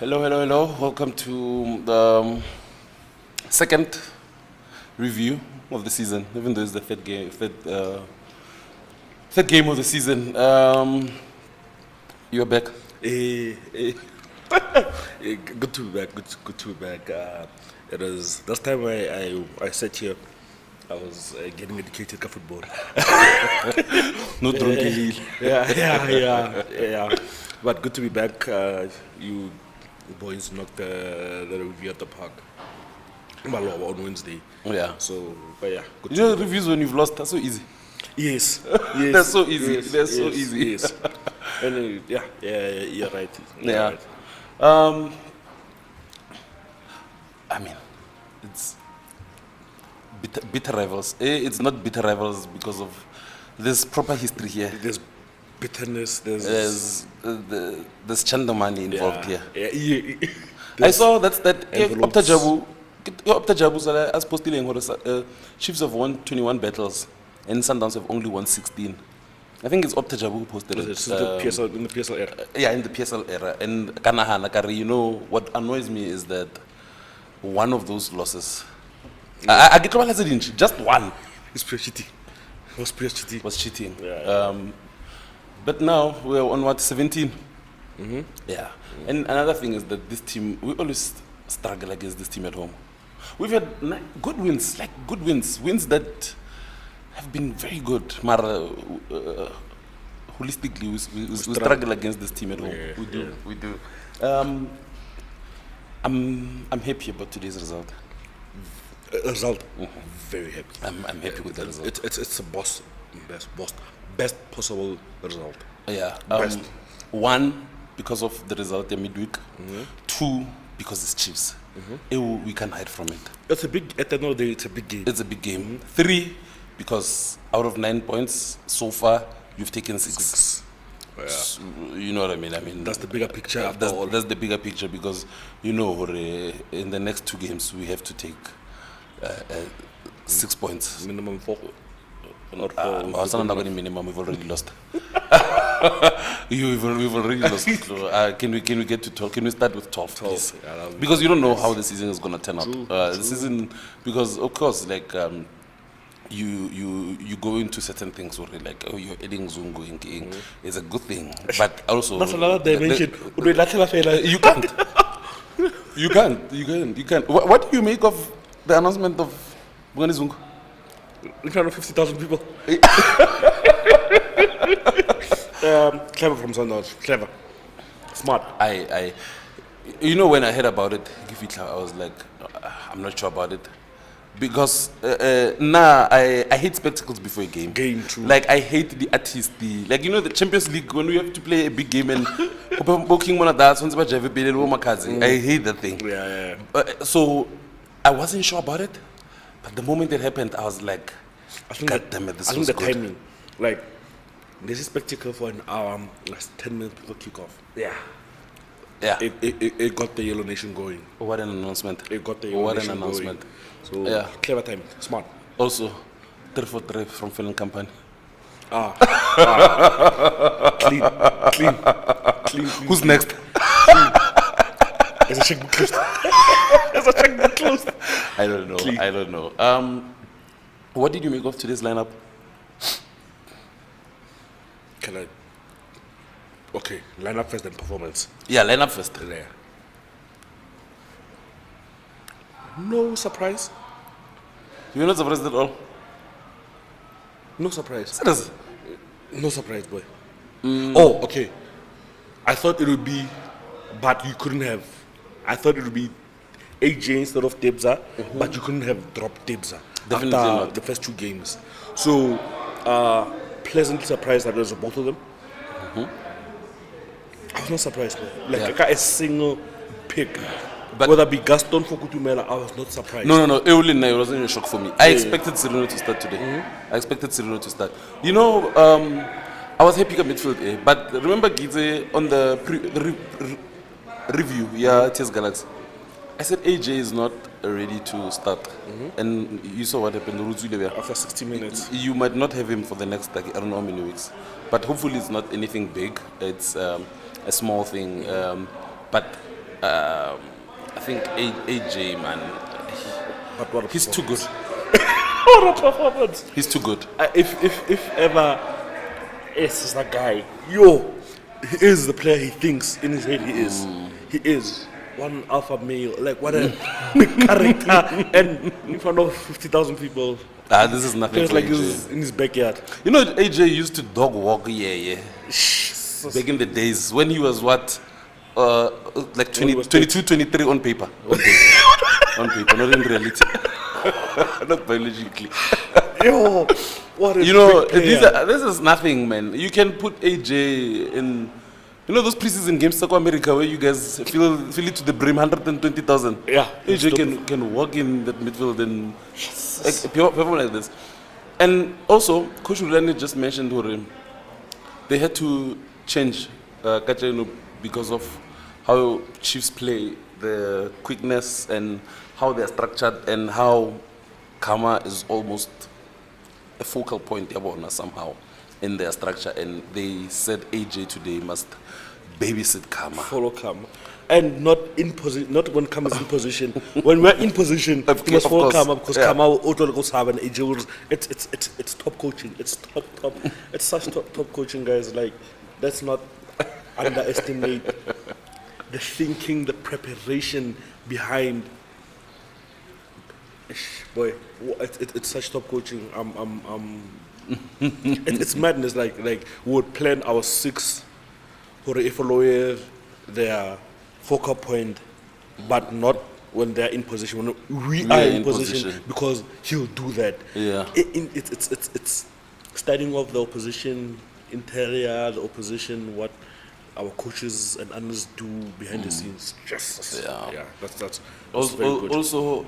Hello, hello, hello. Welcome to the second review of the season, even though it's the third game of the season. You're back. Good to be back. Good to be back. It was last time I sat here. I was getting educated in football. No drubbing. Yeah. But good to be back. You boys knocked the review at the park. Malo on Wednesday. Yeah. So, but yeah. Good You know, the reviews when you've lost, that's so easy. Yes. They're so easy. They're so easy. Yes. And you're right. Yeah. Right. I mean, it's bitter rivals. It's not bitter rivals because of there's proper history here. There's bitterness. There's chandomani involved here. Yeah. I saw that envelopes. Opta Jabu as posting Chiefs have won 21 battles and Sundowns have only won 16. I think it's Opta Jabu who posted it. This is the PSL, in the PSL era. Yeah, in the PSL era. And Kanahana Kari, you know, what annoys me is that one of those losses, I get just one. It's pure cheating. It was pure cheating. Was cheating. Yeah. But now we're on what, 17? Yeah. And another thing is that this team, we always struggle against this team at home. We've had good wins, wins that have been very good. Mara, holistically, we struggle against this team at home. Yeah, We do. I'm happy about today's result. Result. Very happy. I'm happy with the result. It's a best possible result. Yeah. Best. One, because of the result midweek. Two, because it's Chiefs. We can't hide from it. It's a big. At the end of the day, it's a big game. It's a big game. Three, because out of 9 points so far, you've taken six. Yeah. So, you know what I mean? That's the bigger picture. After all. That's the bigger picture because, you know, in the next 2 games, we have to take 6 points. Minimum 4. Not 4. It's not going to minimum. We've already lost. We've already lost. So, can we get to 12? Can we start with 12, please? Yeah, Because you don't know how the season is going to turn out. True. The season, because of course, like you go into certain things where like, oh, you're adding Zungu in is a good thing, but also That's another dimension. you can't. You can't. What do you make of the announcement of Bugani Zungu? 50,000 people. Clever from Sundowns. Clever. Smart. You know, when I heard about it, I was like, I'm not sure about it. Because I hate spectacles before a game. True. Like I hate the artistry. Like, you know, the Champions League when we have to play a big game and booking one of that. I hate that thing. Yeah. So I wasn't sure about it, but the moment it happened, I was like, God damn it, this was the good. timing, like, there's a spectacle for an hour, like 10 minutes before kickoff. Yeah. It got the Yellow Nation going. What an announcement. It got the Yellow Nation announcement. Going. So, clever timing, smart. Also, 3 for 3 from Film Company. Clean. Who's next? There's a checkbook closed. I don't know. What did you make of today's lineup? Okay, lineup first then performance. Yeah, lineup first. Yeah. No surprise. You're not surprised at all? No surprise. Serious? No surprise, boy. Oh, okay. I thought it would be, but you couldn't have. I thought it would be AJ instead of Debza, but you couldn't have dropped Debza Definitely after not. the first 2 games. So, pleasantly surprised that it was both of them. I was not surprised, boy. Like a single pick. But whether it be Gaston for Kutumela, I was not surprised. No. It wasn't a shock for me. I expected Cirino to start today. I expected Cirino to start. You know, I was happy at midfield, but remember Gize on the review, TS Galaxy, I said AJ is not ready to start. And you saw what happened. After 60 minutes. You might not have him for the next, I don't know how many weeks. But hopefully it's not anything big. It's a small thing. But I think AJ, man, But what a he's too good. what a performance! He's too good. If ever is a guy, yo, he is the player he thinks in his head he is. He is one alpha male, like what a big character, and in front of 50,000 people. This is nothing It's for like AJ. he's in his backyard. You know, AJ used to dog walk, yeah. Back in the days when he was what? Like 20, When he was 22, 23 on paper. On paper, not in reality. Not biologically. Yo, what a You know, big player. this is nothing, man. You can put AJ in, you know, those preseason games, South America, where you guys fill it to the brim, 120,000. Yeah, AJ can walk in that midfield and perform like this. And also, Coach Rulani just mentioned Hore, they had to change Kacheno because of how Chiefs play, the quickness and how they're structured and how Kama is almost a focal point somehow in their structure. And they said AJ today must babysit Kama. Follow Kama. And not in position, not when Kama is in position. When we're in position, you must follow course. Kama because Yeah. Kama will auto go have an AJ will. It's top coaching. It's top. It's such top coaching, guys. Like, let's not underestimate the thinking, the preparation behind. Boy, it's such top coaching. It's madness. Like we would plan our six for if a lawyer their focal point, but not when they're in position. When we are in position, because he'll do that. Yeah. It's studying of the opposition interior, the opposition, what our coaches and analysts do behind the scenes. Just that's very good. Also,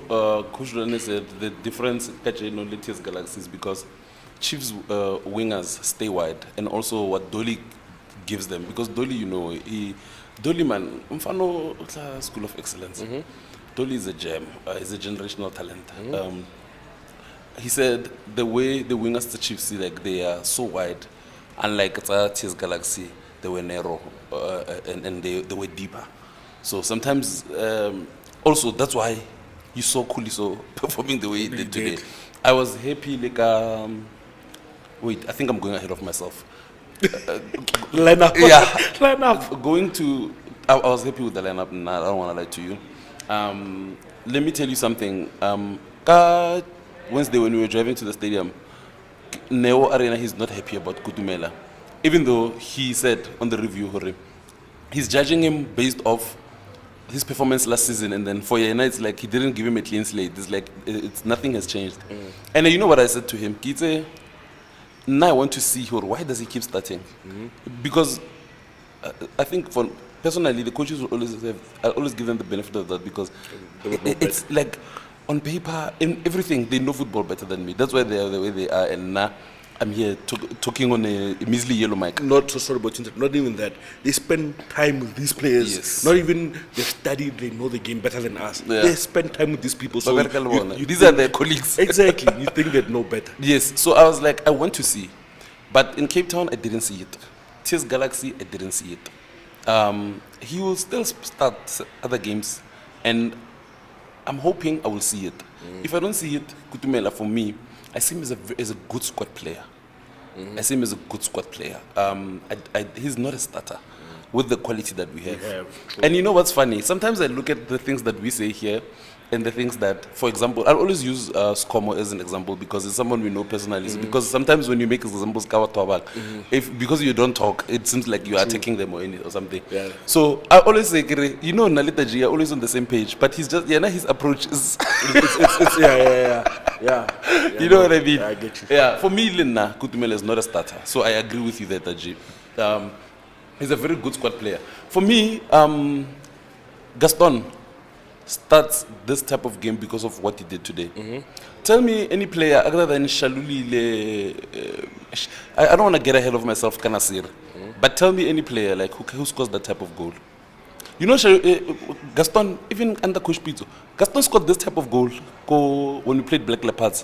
Coach Rene said the difference in latest galaxies because Chiefs wingers stay wide, and also what Dolly gives them, because Dolly, you know, Dolly man, Mfano School of Excellence. Dolly is a gem. He's a generational talent. He said the way the wingers the Chiefs see, like they are so wide, unlike TS Galaxy, they were narrow and they were deeper. So sometimes, also that's why you saw Kuliso performing the way he did today. I was happy, like, wait, I think I'm going ahead of myself. Line up. Yeah. Line up. Going to, I was happy with the lineup. Nah, I don't want to lie to you. Let me tell you something. Wednesday when we were driving to the stadium, Neo Arena, he's not happy about Kutumela. Even though he said on the review, he's judging him based off his performance last season, and then for Yena, it's like he didn't give him a clean slate. It's like nothing has changed. And you know what I said to him? Kitse, now I want to see why does he keep starting? Because I think for personally, the coaches will always give them the benefit of that, because it's like on paper, in everything, they know football better than me. That's why they are the way they are, and now I'm here talking on a measly yellow mic. Not so sorry about internet. Not even that. They spend time with these players. Yes. Not even they've studied. They know the game better than us. Yeah. They spend time with these people. So these are their colleagues. Exactly. You think they know better. Yes. So I was like, I want to see, but in Cape Town, I didn't see it. TS Galaxy, I didn't see it. He will still start other games, and I'm hoping I will see it. If I don't see it, Kutumela, for me, I see him as a good squad player. I see him as a good squad player. He's not a starter with the quality that we have. And you know what's funny? Sometimes I look at the things that we say here and the things that, for example, I'll always use Skomo as an example because it's someone we know personally. Because sometimes when you make examples, because you don't talk, it seems like you are attacking them or something. Yeah. So I always say, you know, Nalita G are always on the same page, but he's just, his approach is... Yeah. You know what I mean? Yeah, I get you. Yeah, for me, Lina Kutumela is not a starter. So I agree with you there, Taji. He's a very good squad player. For me, Gaston starts this type of game because of what he did today. Tell me any player other than Shaluli, I don't want to get ahead of myself, Kanasir, but tell me any player like who scores that type of goal. You know, Gaston, even under Coach Pizzo, Gaston scored this type of goal when we played Black Leopards,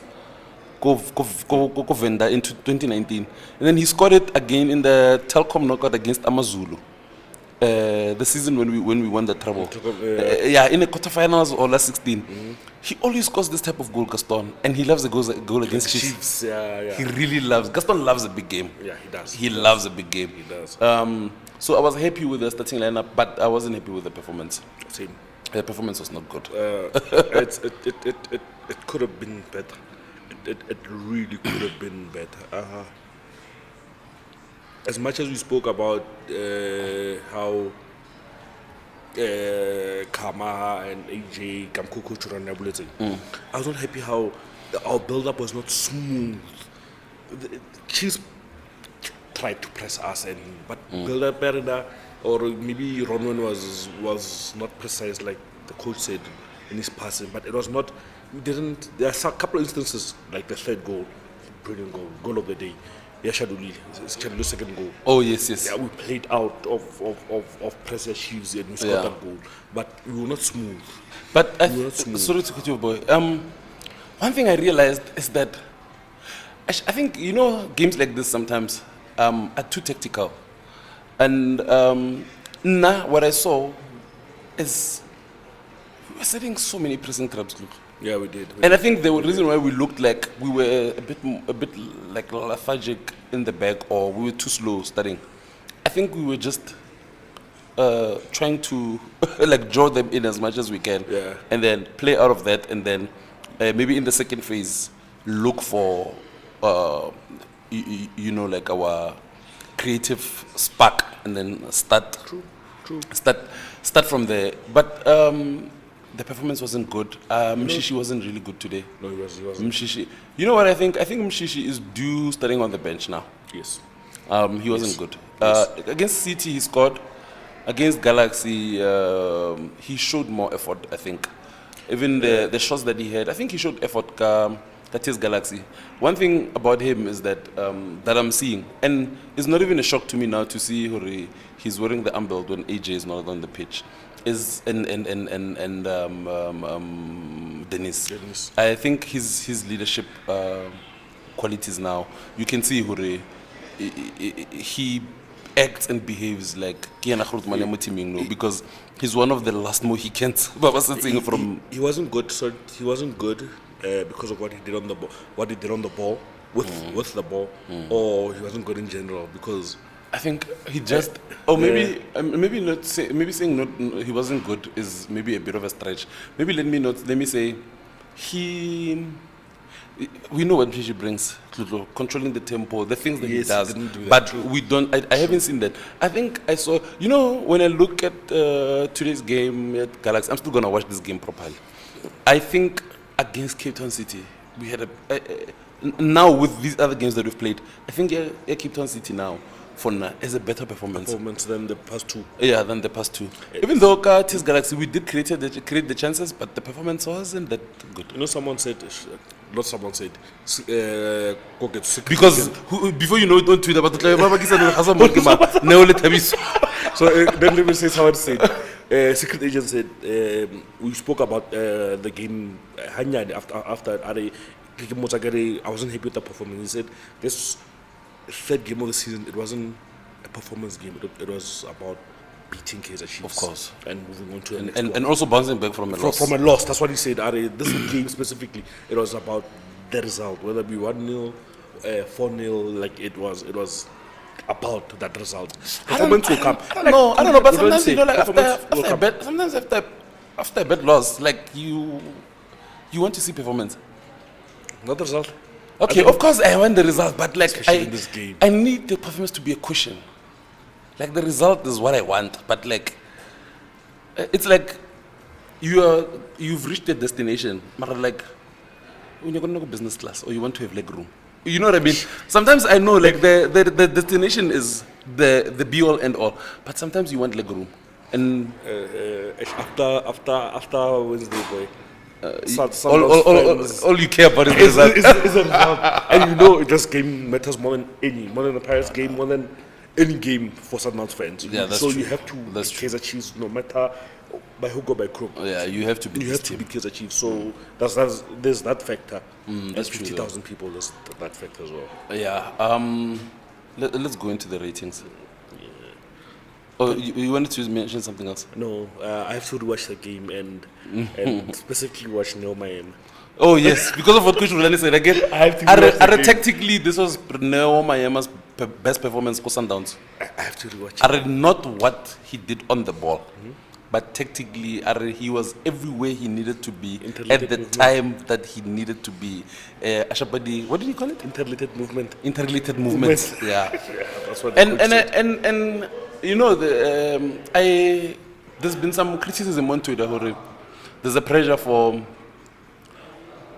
Venda in 2019. And then he scored it again in the Telkom knockout against Amazulu. the season when we won the treble. In the quarterfinals or last 16. He always scores this type of goal, Gaston, and he loves a goal against Chiefs. He really loves. Gaston loves a big game. Yeah, he does. He loves a big game. He does. So I was happy with the starting lineup, but I wasn't happy with the performance. Same. The performance was not good. It could have been better. It really could have been better. As much as we spoke about how Kama and AJ Kamkoko Churanabulete, I was not happy how our build-up was not smooth. The Chiefs tried to press us, but build-up better, or maybe Ronwen was not precise like the coach said in his passing, but it was not. We didn't. There are a couple of instances like the third goal, brilliant goal of the day. Yashaduli, Chandu's second goal. Oh yes. Yeah, we played out of pressure Chiefs and we scored that goal, but we were not smooth. But sorry to cut you, boy. One thing I realized is that I think games like this sometimes are too tactical, and what I saw is we were setting so many pressing traps. Look. Yeah, we did. And I think the reason why we looked like we were a bit like lethargic in the back, or we were too slow starting. I think we were just trying to like draw them in as much as we can, and then play out of that, and then maybe in the second phase look for like our creative spark, and then start from there. But the performance wasn't good. Mshishi wasn't really good today. No, he wasn't. Mshishi. You know what I think? I think Mshishi is due starting on the bench now. Yes. He wasn't good. Against City, he scored. Against Galaxy, he showed more effort, I think. Even the shots that he had, I think he showed effort. That is Galaxy. One thing about him is that I'm seeing, and it's not even a shock to me now to see he's wearing the armband when AJ is not on the pitch. And Dennis. I think his leadership qualities now, you can see he acts and behaves like because he's one of the last Mohicans. He wasn't good. So he wasn't good because of what he did on the ball. What he did on the ball with the ball, or he wasn't good in general because. I think he just, maybe saying not he wasn't good is maybe a bit of a stretch. Maybe let me say, we know what Pishi brings, Tlotlo, controlling the tempo, the things that he does, but we don't. I haven't seen that. I think I saw. When I look at today's game at Galaxy, I'm still gonna watch this game properly. I think against Cape Town City, we had now with these other games that we've played, I think Cape Town City now. Is a better performance than the past two. Yeah, than the past two. Even though Tis Galaxy, we did create the chances, but the performance wasn't that good. Someone said, not someone said, because before you know it on Twitter, but so then let me say someone said, secret agent said, we spoke about the game after I wasn't happy with the performance. He said this third game of the season, it wasn't a performance game. It was about beating Kaizer Chiefs. Of course. And moving on to the next and also bouncing back from a loss. From a loss. That's what he said. This game specifically, it was about the result. Whether it be 1-0, 4-0, like it was about that result. Performance will come. I don't know, but sometimes after a bad loss, like you want to see performance. Not the result. Okay, of course I want the result, but like in this game. I need the performance to be a cushion. Like the result is what I want, but like it's like you've reached a destination, but like when you're gonna go business class or you want to have leg room. You know what I mean? Sometimes I know like the destination is the be all end all, but sometimes you want leg room. And after Wednesday, boy. All you care about is the result. And this game matters more than the Paris game, more than any game for Sundowns fans. Yeah, that's so true. You have to be Kaizer Chiefs no matter by hook or by crook. Yeah, you have to be. You have to be Kaizer Chiefs. So there's that factor. That's 50,000 people. There's that factor as well. Yeah. Let's go into the ratings. Oh, you wanted to mention something else? No, I have to rewatch the game and specifically watch Neo Miami. Oh yes, because of what Coach Rulani said again. I have to rewatch the game. Tactically, this was Neo Miami's best performance for Sundowns. I have to rewatch it. Not what he did on the ball, but tactically, he was everywhere he needed to be at the time that he needed to be. Ashapadi, what did he call it? Interrelated movement. Interrelated movements. Yeah. That's what And you know, there's been some criticism on Twitter. There's a pressure for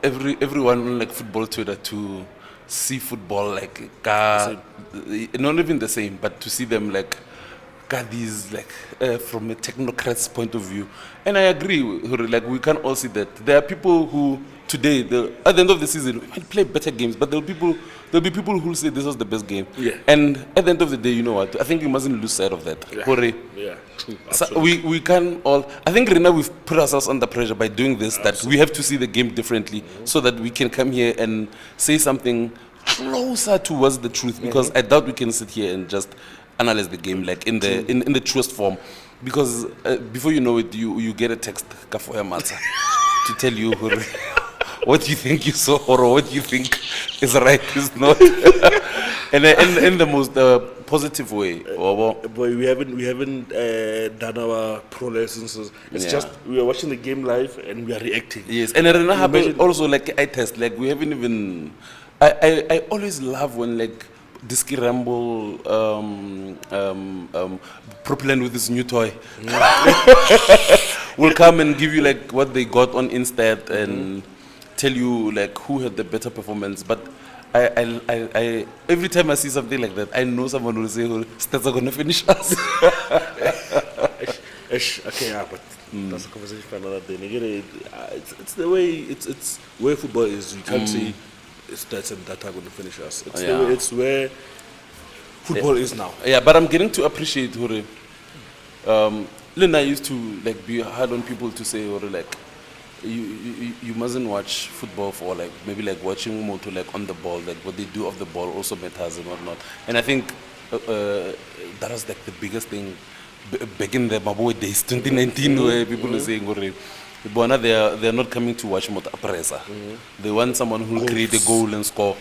everyone on like football Twitter to see football like not even the same, but to see them like these like from a technocrat's point of view. And I agree, like we can all see that there are people who today, at the end of the season, we might play better games, but there'll be people who say this was the best game. Yeah. And at the end of the day, you know what? I think we mustn't lose sight of that. Yeah, true. So we can all. I think right now we've put ourselves under pressure by doing this. That we have to see the game differently, so that we can come here and say something closer towards the truth. Because I doubt we can sit here and just analyze the game like in the truest form. Because before you know it, you get a text Kafoya Mata to tell you what you think you saw or what you think is right is not. And in the most positive way. Boy, we haven't done our pro lessons. It's just we are watching the game live and we are reacting. Yes, and I also like I test like we haven't even. I always love when like Disky Ramble propellant with his new toy will come and give you like what they got on Instat and tell you like who had the better performance. But I every time I see something like that, I know someone will say, "Oh, Stats are gonna finish us." Okay, yeah, but that's a conversation for another day. Again, it's the way it's where football is. You can't say stats and data are going to finish us. It's the way, it's where football is now. Yeah, but I'm getting to appreciate Hore. Lena used to like be hard on people to say, Hore, like you mustn't watch football for like maybe like watching more to like on the ball, like what they do off the ball also matters and whatnot. And I think that was like the biggest thing back in the Maboy days, 2019, where people are saying, Hore, they're not coming to watch Mota Presa. They want someone who will create a goal and score.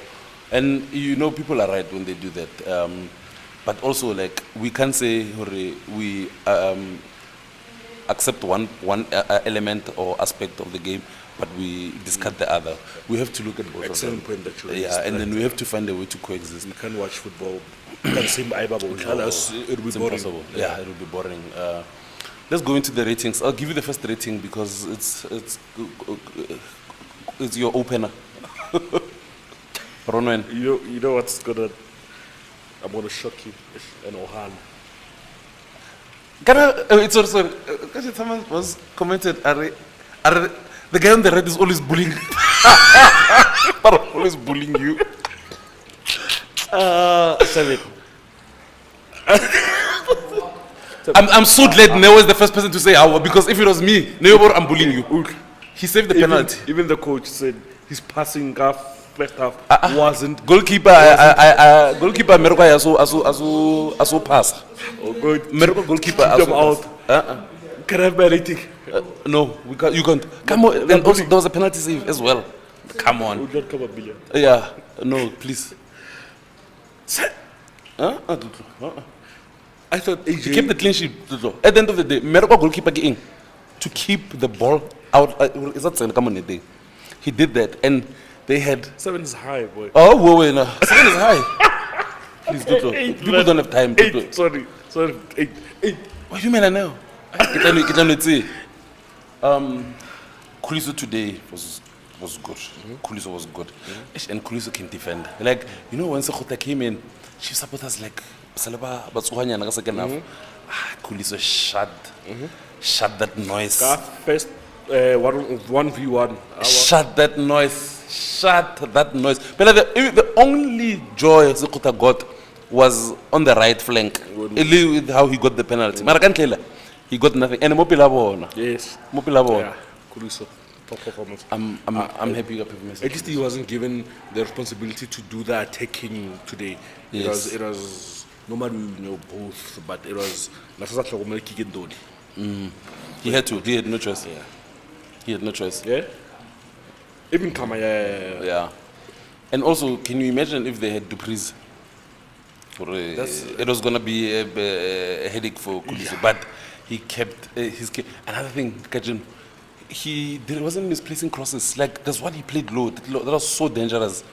And you know, people are right when they do that. But also, like, we can't say we accept one element or aspect of the game, but we discard the other. We have to look at both. Excellent point that you raised. Yeah, and then we have to find a way to coexist. You can't watch football. You can't see it will be boring. Impossible. Yeah, it will be boring. Let's go into the ratings. I'll give you the first rating because it's your opener. Ronwen. You know what's gonna? I'm gonna shock you. And Ohan. It's also someone was commented. The guy on the right is always bullying. Always bullying you. I'm so glad Neo is the first person to say how, because if it was me, Neo, I'm bullying you. He saved the penalty. Even the coach said his passing first half wasn't goalkeeper. Goalkeeper Meroko aso pass. Oh God, Meroko goalkeeper aso out. Can I have my rating? No, you can't. Come on, and also there was a penalty save as well. Come on. Would not come a billion. Yeah, no, please. I thought AJ... He kept the clean sheet. At the end of the day, Meroko goalkeeper getting to keep the ball out. Is that saying come on the day? He did that, and they had 7 is high, boy. Oh, whoa, no. 7 is high. Please do so. People don't have time to do it. Sorry, 8. What do you mean I know? Kuliso today was good. Kuliso was good, and Kuliso can defend. Like, you know, when Sekhuta came in, chief supporters like Salaba Batsuhanya na second half. Kuliso shut that noise. First 1v1. Shut that noise. But the only joy Sekhuta got was on the right flank. With how he got the penalty. Marakan Kela, he got nothing. And Mopilabo. Yes. Mopilabo. Yeah. Kuliso. Top performance. I'm happy you got performance. At least he wasn't given the responsibility to do the attacking today. Yes. It was Normally we know both, but it was He had to. He had no choice. Yeah. He had no choice. Yeah. Even Kama, yeah. Yeah. And also, can you imagine if they had Dupree's? It was going to be a headache for Kulisi. But he kept his... Another thing, Kajun, he wasn't misplacing crosses. Like, that's what he played low. That was so dangerous.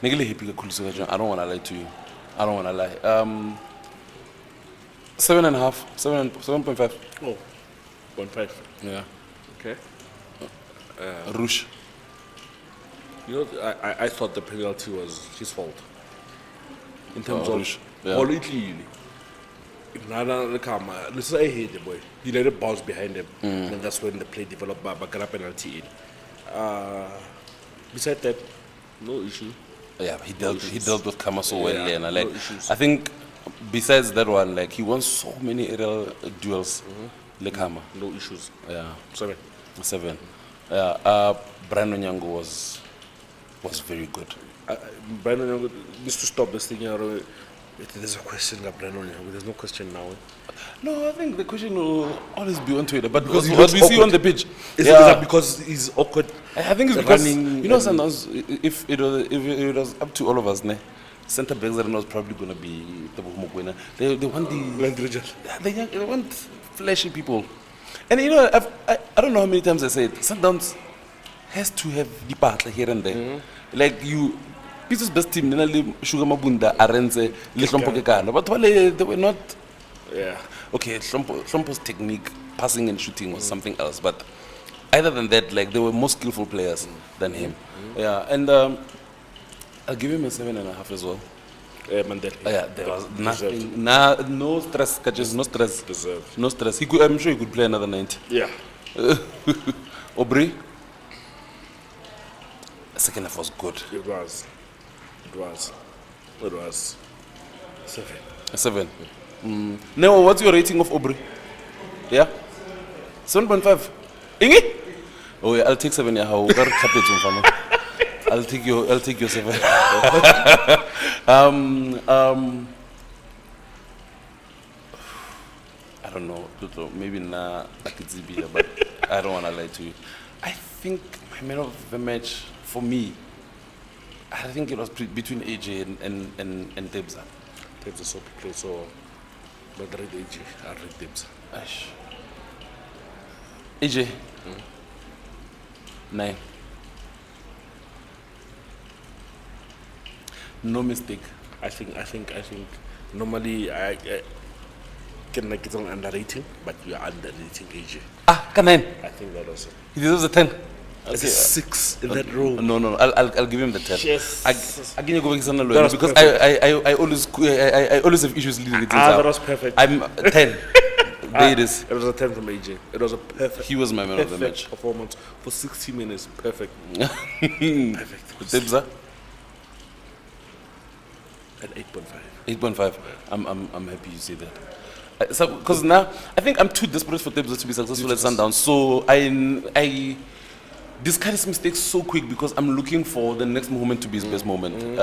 I don't want to lie to you. I don't want to lie. 7.5, 7.5. Oh, 1.5. Yeah. Okay. Rush. You know, I thought the penalty was his fault. In terms Rush. of Yeah. quality, if Nana come, listen, I hate the boy. He let it bounce behind him, and that's when the play developed. But got a penalty in. Besides that, no issue. Yeah, he dealt with Kama so well. Yeah, And no issues. I think besides that one, like he won so many aerial duels. Like Kama. No issues. Yeah. 7. Yeah. Brandon Nyango was very good. Brandon Young needs to stop this thing. There's a question about Brandon Young. There's no question now. No, I think the question will always be on Twitter, but Because he what we looks see on the pitch, Is that because he's awkward? I think it's because running you know sometimes if it was up to all of us, centre backs was probably gonna be the Mukwena. They want they want flashy people, and you know I don't know how many times I said Sundowns has to have the part here and there, like you. Peter's best team, Sugar Mabunda, Arenze, Lishompo Kekano, but they were not. Yeah. Okay, Shompo's technique, passing and shooting was something else, but other than that, like they were more skillful players than him. Yeah, and I'll give him a 7.5 as well. Mandela. Yeah, there was nothing, no stress, Kajes, no stress, Deserved. no stress. I'm sure he could play another 90. Yeah. Aubrey, second half was good. It was. 7. A 7. Now, what's your rating of Aubrey? Yeah? 7.5. Ingi? Oh yeah, I'll take 7. Yeah, how? I'll take your 7. I don't know, Tlotlo, maybe I could see better, but I don't want to lie to you. I think my man of the match for me, I think it was between AJ and Debza. Debza so play so. But read AJ, I read Debza. Ash. AJ. 9. No mistake. I think normally I can like it on underrating, but we are underrating AJ. Come in. I think that was it. He deserves a 10. It's a 6 in that row. No. I'll give him the 10. Yes. I can go Xana That was because perfect. I always have issues leading it. That was perfect. I'm 10. There it is. It was a 10 from AJ. It was a perfect. He was my man of the match. Performance for 60 minutes. Perfect. Perfect. Debza At 8.5. 8.5. I'm happy you say that. So because now I think I'm too desperate for Debza to be successful at Sundowns. So I discard his mistakes so quick because I'm looking for the next moment to be his best moment.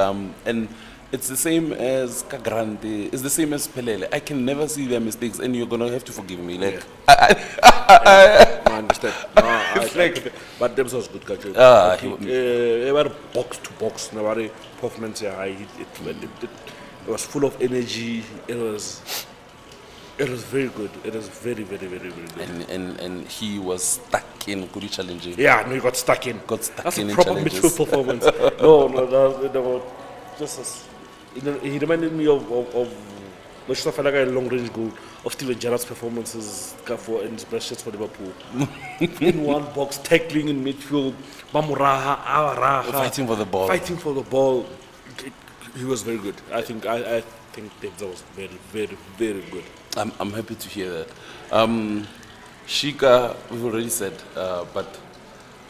And it's the same as Kagrande, it's the same as Pelele. I can never see their mistakes and you're going to have to forgive me. Like, I understand. But Debs was good, Kacho. He were box to box. Nobody performance. It was full of energy. It was very good. It was very, very, very, very good. And he was stuck in Kuri challenging. Yeah, no, he got stuck in. That's a proper midfield performance. no, just as, he reminded me of like a long range goal of Steven Gerrard's performances in his best shots for Liverpool. In one box, tackling in midfield, Bamuraha, Awaraha, fighting for the ball. He was very good. I think Debza was very, very, very good. I'm happy to hear that. Shika, we've already said, but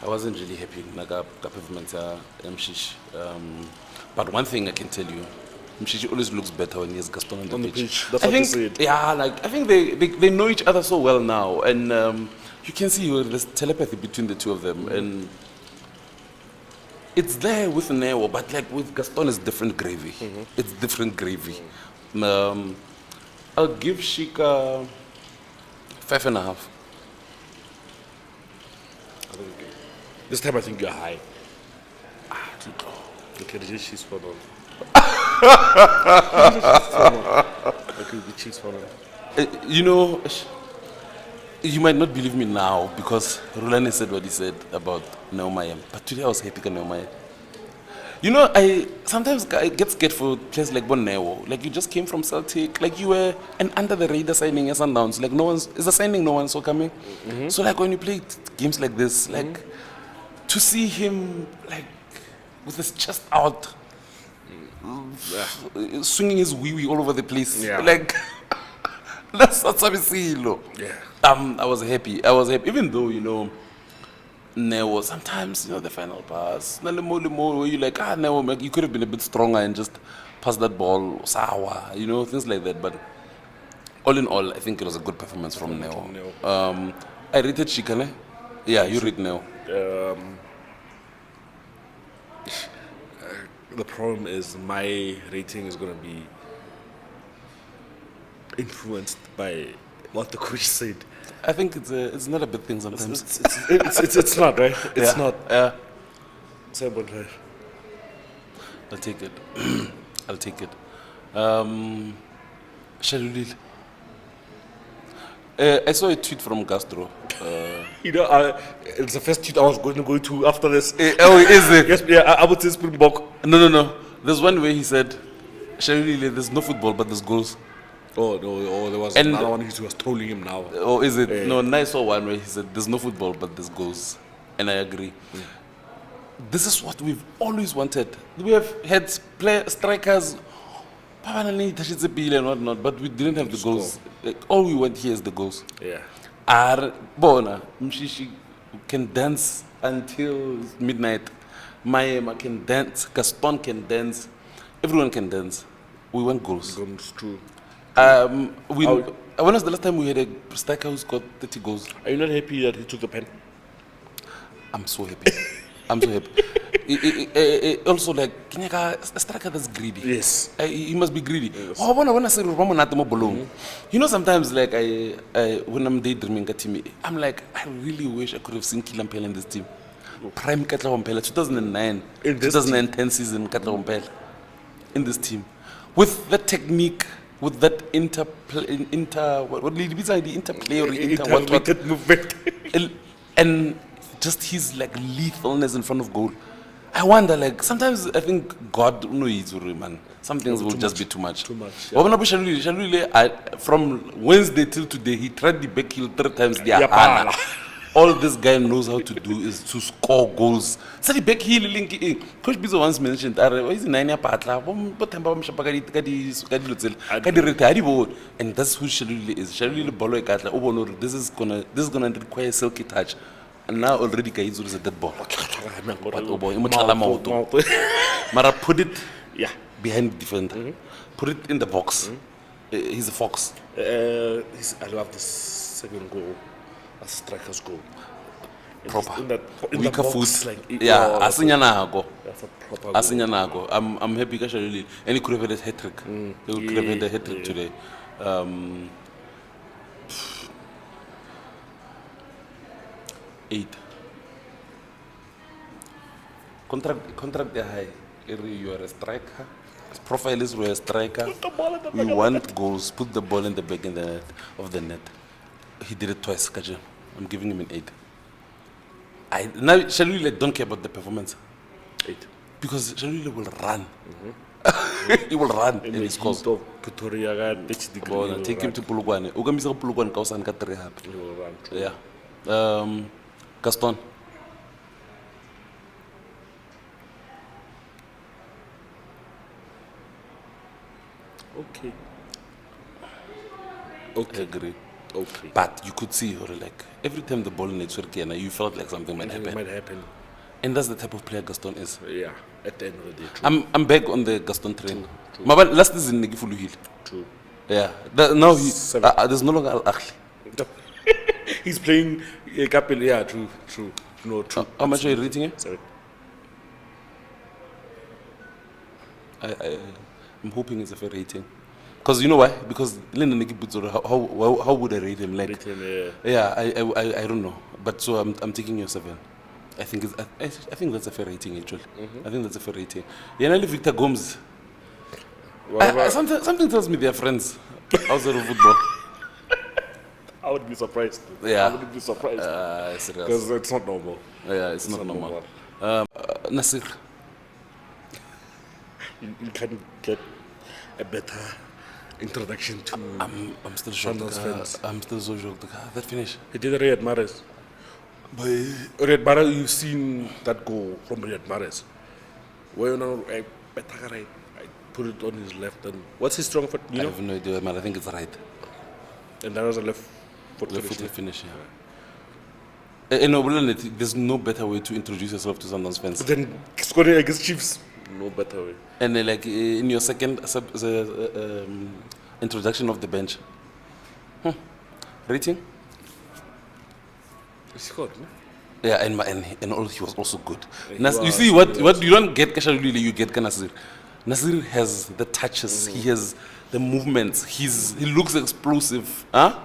I wasn't really happy with Naga performance. But one thing I can tell you, Mshishi always looks better when he has Gaston on the pitch. That's what you said. Yeah, I think they know each other so well now, and you can see there's telepathy between the two of them, and it's there with Neo, but like with Gaston, it's different gravy. It's different gravy. I'll give Shika 5.5. This time I think you're high. Okay, the cheese for now. Okay, the cheese for now. You know, you might not believe me now because Rulani said what he said about Neomayem. But today I was happy with Neomayem. You know, I sometimes get scared for places like Boneo. Like you just came from Celtic, like you were an under the radar signing as Sundowns. Like no one's, it's a signing no one saw coming. So like when you play games like this, like to see him like with his chest out, swinging his wee all over the place, like that's Satsabisilo. Yeah. I was happy. Even though Neo, sometimes, the final pass, where you like, Neo, you could have been a bit stronger and just pass that ball, Sawa, things like that. But all in all, I think it was a good performance from Neo. I rated Shikane. Yeah, you rate Neo. The problem is my rating is going to be influenced by what the coach said. I think it's not a bad thing sometimes. It's not, right? It's not. Yeah. Same one, right? I'll take it. I'll take it. Shalulil. I saw a tweet from Gastro. It's the first tweet I was going to go to after this. Oh, is it? Yes, yeah, I would say Springbok. No. There's one way he said, Shalulil, there's no football, but there's goals. Oh, no, there was another one who was trolling him now. Oh, is it? No, I saw one where he said, there's no football, but there's goals. And I agree. This is what we've always wanted. We have had strikers, and whatnot, but we didn't have the goals. Like, all we want here is the goals. Yeah. Bona, Mshishi can dance until midnight. Mayema can dance. Gaston can dance. Everyone can dance. We want goals. It's true. When was the last time we had a striker who scored 30 goals? Are you not happy that he took the pen? I'm so happy. I'm so happy. Also, like, a striker that's greedy. Yes. He must be greedy. Yes. Sometimes, like, when I'm daydreaming at team, I'm like, I really wish I could have seen Kilampela in this team. Prime Katla Wompela, 2009, 2010 season, Katla Wompela in this team. With the technique, with that interplay or movement. And just his like lethalness in front of goal. I wonder, like, sometimes I think God knows, man. Some things will just be too much. Too much. Yeah. From Wednesday till today, he tried the back heel 3 times. Yeah, All this guy knows how to do is to score goals. So the back heel link, Coach Bizo once mentioned, and that's who Shaluli is. Shaluli Bolo Katla. This is gonna require silky touch. And now already Kaizer is a dead ball. Mara put it behind the defender. Put it in the box. He's a fox. I love this second goal. A striker's goal. Proper. In Weaker the box, foot. like, Asinyanago. That's a proper goal. Asinyanago. I'm happy Kashali. And he could have had a hat trick. He could have had a hat trick today. 8. Contract high. You are a striker. His profile is we're a striker. We want goals. Put the ball in the back of the net. He did it twice, Kaja. I'm giving him an 8. Now Shaluli don't care about the performance. 8. Because Shaluli will run. He will run and he scores. Take him to Pulugwane. Ugamisa Pulugwane Kausan Katri happy. He will run. Yeah. Gaston. Okay. I agree. Okay. But you could see, like, every time the ball in Networkiana, you felt like something might happen. And that's the type of player Gaston is. Yeah, at the end of the day. True. I'm back on the Gaston train. True. But last season, Nigifulu Hill. True. Yeah. Now there's no longer Al Akhli. He's playing Kapil. Yeah, true. No, true. How much are you rating him? 7. I'm hoping it's a fair rating. Because you know why? Because Lennon how would I rate him? Like, Rate him, yeah, I don't know. But so I'm taking your 7. I think I think that's a fair rating actually. I think that's a fair rating. Yanali Victor Gomes. Something tells me they're friends outside of football. I would be surprised. Yeah. I wouldn't be surprised. Serious. Because it's not normal. Yeah, it's not normal. Nasir. You can't get a better introduction to I'm still shocked. Sundowns fans. I'm still so shocked. That finish. He did Riyad Mahrez. Riyad Mahrez, you've seen that goal from Riyad Mahrez. Where I put it on his left, and what's his strong foot? You I know, have no idea, man. I think it's right. and that was a left foot Left finish. foot finish, yeah. No, there's no better way to introduce yourself to Sundowns fans. But then scoring against Chiefs, no better way. And like in your second introduction of the bench. Rating? He scored, no? Yeah, and he was also good. He You was, see he what was. you don't get Kashaluli, you get Nasir. Nasir has the touches, he has the movements, he looks explosive, huh?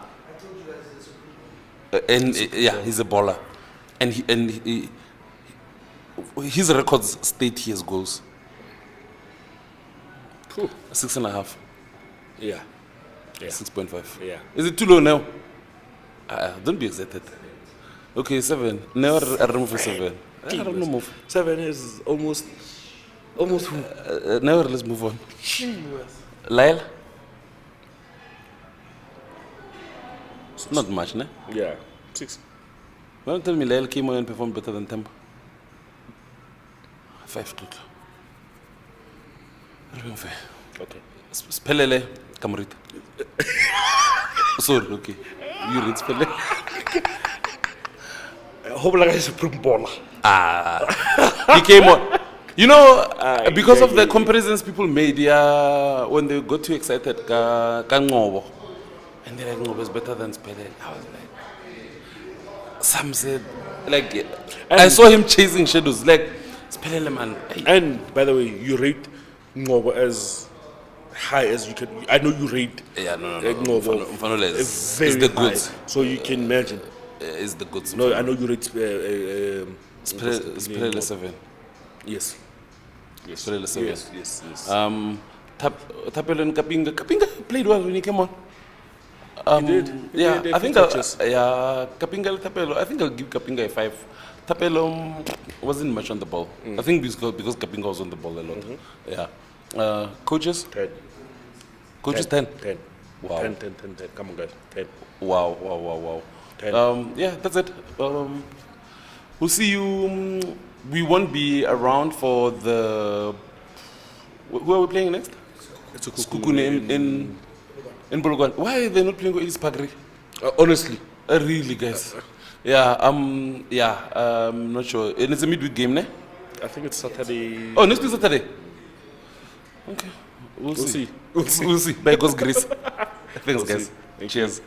And yeah, he's a baller, and his records state he has goals. Cool. 6.5, Yeah. 6.5. Yeah. Is it too low now? Don't be excited. Okay, 7. Never I remove a 7. I don't know, move. 7 is almost who? Never, let's move on. Lyle? Not much, ne? Yeah. 6. Don't tell me Lyle came on and performed better than Temba. 5 Tlotlo. Okay. Spelele, Kamrit. Sorry, okay. You read Spelele. Hope like he's a prim baller. He came on. You know, because of the comparisons people made, yeah, when they got too excited, Ngobo. And they're like, Ngobo is better than Spelele. I was like, some said, like, I saw him chasing shadows, like, Spelele, man. And by the way, you rate Ngobo as high as you can. I know you rate Yeah, no. Ngobo Mfanole is very the high. goods. So you can imagine. Is the goods. No, I know you rate Spelele 7. Yes. Spelele 7. Yes. Tapelo and Kapinga. Kapinga played well when he came on. He did. He Yeah, did I think touches. Kapinga and Tapelo. I think I'll give Kapinga a 5. Tapelo wasn't much on the ball. I think because Kapinga was on the ball a lot. Yeah. Coaches? 10. Coaches 10. 10. Wow. 10. Come on, guys. 10. Wow. 10. Yeah, that's it. We'll see you. We won't be around for the. Who are we playing next? It's a Skukune in Bologwan. Why are they not playing with Pagri? Honestly. Really, guys. Yeah, I'm not sure. And it's a midweek game, ne? I think it's Saturday. Oh, next week Saturday. Okay, we'll see. We'll see. By God's grace. Thanks, guys. see. Thank Cheers.